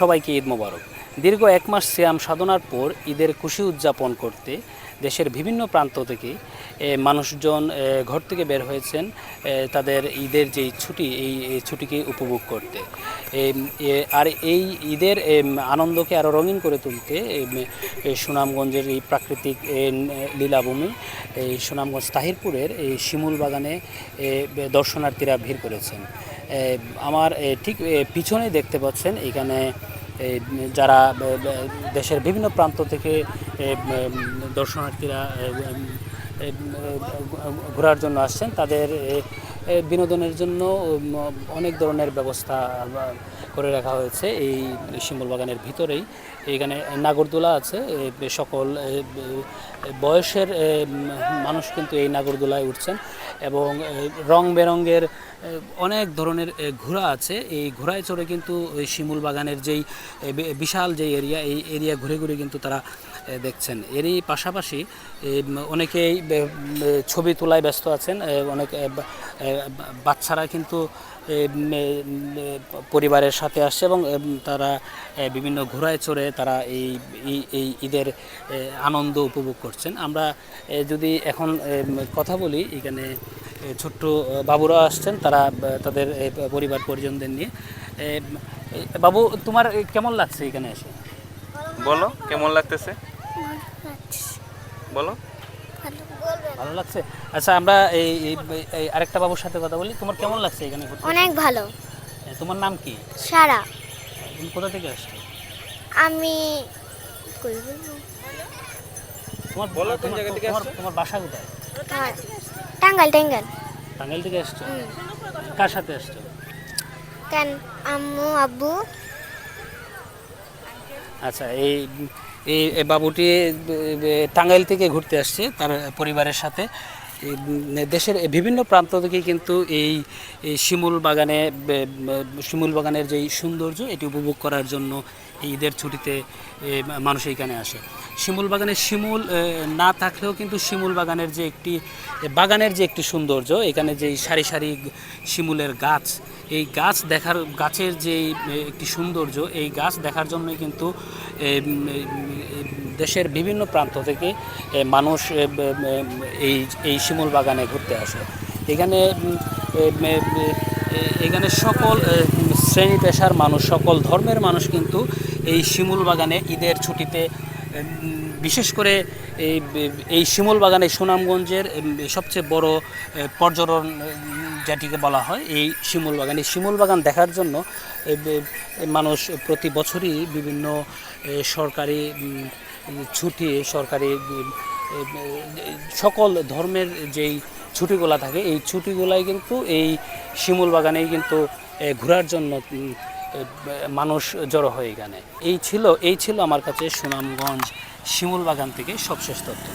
সবাইকে ঈদ মোবারক। দীর্ঘ এক মাস সিয়াম সাধনার পর ঈদের খুশি উদযাপন করতে দেশের বিভিন্ন প্রান্ত থেকে মানুষজন ঘর থেকে বের হয়েছেন তাদের ঈদের যেই ছুটি এই ছুটিকে উপভোগ করতে। আর এই ঈদের আনন্দকে আরও রঙিন করে তুলতে সুনামগঞ্জের এই প্রাকৃতিক লীলাভূমি এই সুনামগঞ্জ তাহিরপুরের এই শিমুল বাগানে দর্শনার্থীরা ভিড় করেছেন। আমার ঠিক পিছনে দেখতে পাচ্ছেন এখানে যারা দেশের বিভিন্ন প্রান্ত থেকে দর্শনার্থীরা ঘোরার জন্য আসছেন তাদের বিনোদনের জন্য অনেক ধরনের ব্যবস্থা করে রাখা হয়েছে এই শিমুল বাগানের ভিতরেই। এখানে নাগরদোলা আছে, সকল বয়সের মানুষ কিন্তু এই নাগরদোলায় উঠছেন এবং রং বেরঙের অনেক ধরনের ঘোড়া আছে। এই ঘোড়ায় চড়ে কিন্তু ওই শিমুল বাগানের যেই বিশাল যে এরিয়া এই এরিয়া ঘুরে ঘুরে কিন্তু তারা দেখছেন। এরই পাশাপাশি অনেকেই ছবি তোলায় ব্যস্ত আছেন, অনেক বাচ্চারা কিন্তু পরিবারের সাথে আসছে এবং তারা বিভিন্ন ঘোড়ায় চড়ে তারা এই ঈদের আনন্দ উপভোগ করছেন। আমরা যদি এখন কথা বলি, এখানে ছোট্ট বাবুরা আসছেন, তারা তাদের পরিবার পরিজনদের নিয়ে। বাবু, তোমার কেমন লাগছে এখানে এসে? বলো কেমন লাগতেছে, বলো। ভালো লাগছে। আচ্ছা, আমরা এই আরেকটা বাবুর সাথে কথা বলি। তোমার কেমন লাগছে এখানে? অনেক ভালো। তোমার নাম কি? সারা। তুমি কোথা থেকে আসছো? আমি তোমার বলো কোন জায়গা থেকে আসছো? তোমার বাসা কোথায়? টাঙ্গাইল। টাঙ্গাইল টাঙ্গাইল থেকে আসছো? কার সাথে আসছো? কেন, আম্মু আব্বু। আচ্ছা, এই বাবুটি টাঙ্গাইল থেকে ঘুরতে আসছে তার পরিবারের সাথে। দেশের বিভিন্ন প্রান্ত থেকে কিন্তু এই শিমুল বাগানের যেই সৌন্দর্য এটি উপভোগ করার জন্য ঈদের ছুটিতে মানুষ এইখানে আসে। শিমুল বাগানের শিমুল না থাকলেও কিন্তু শিমুল বাগানের যে একটি সৌন্দর্য, এখানে যে সারি সারি শিমুলের গাছ, এই গাছের যে একটি সৌন্দর্য, এই গাছ দেখার জন্যই কিন্তু দেশের বিভিন্ন প্রান্ত থেকে মানুষ এই শিমুল বাগানে ঘুরতে আসে। এখানে সকল শ্রেণী পেশার মানুষ, সকল ধর্মের মানুষ কিন্তু এই শিমুল বাগানে ঈদের ছুটিতে, বিশেষ করে এই শিমুল বাগানে সুনামগঞ্জের সবচেয়ে বড় পর্যটন যেটিকে বলা হয় এই শিমুল বাগান দেখার জন্য মানুষ প্রতি বছরই বিভিন্ন সরকারি ছুটি, সরকারি সকল ধর্মের যেই ছুটিগুলো থাকে এই ছুটিগুলাই কিন্তু এই শিমুল বাগানেই কিন্তু ঘোরার জন্য মানুষ জড়ো হয় এখানে। এই ছিল আমার কাছে সুনামগঞ্জ শিমুল বাগান থেকে সবশেষ তথ্য।